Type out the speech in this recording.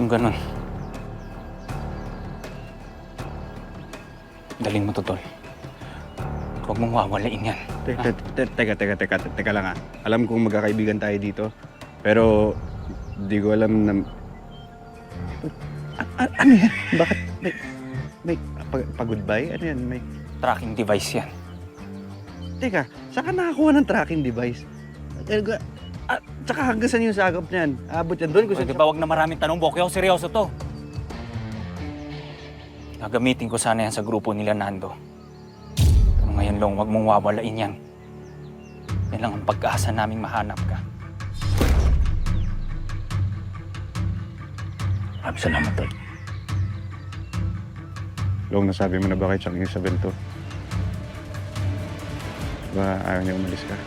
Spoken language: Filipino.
Kung ganun, daling mo to, Tol. Huwag mong wawalain yan. Teka lang ah. Alam kong magkakaibigan tayo dito. Pero, di ko alam na... Ano yan? Bakit? May pa-goodbye? Ano yan? May... Tracking device yan. Teka, saan ka nakakuha ng tracking device? Tsaka hanggang saan yung sagap niyan? Abot yan doon? Pwede ba wag na maraming tanong, Bokyo? Seryoso to. Gagamitin ko sana yan sa grupo nila, Nando. Pero ngayon, Long, wag mong wawalain yan. Yan lang ang pag-asa naming mahanap ka. Salamat, Tol. Long, nasabi mo na ba kay Chang Isabel to? Ba, ayaw niya umalis ka?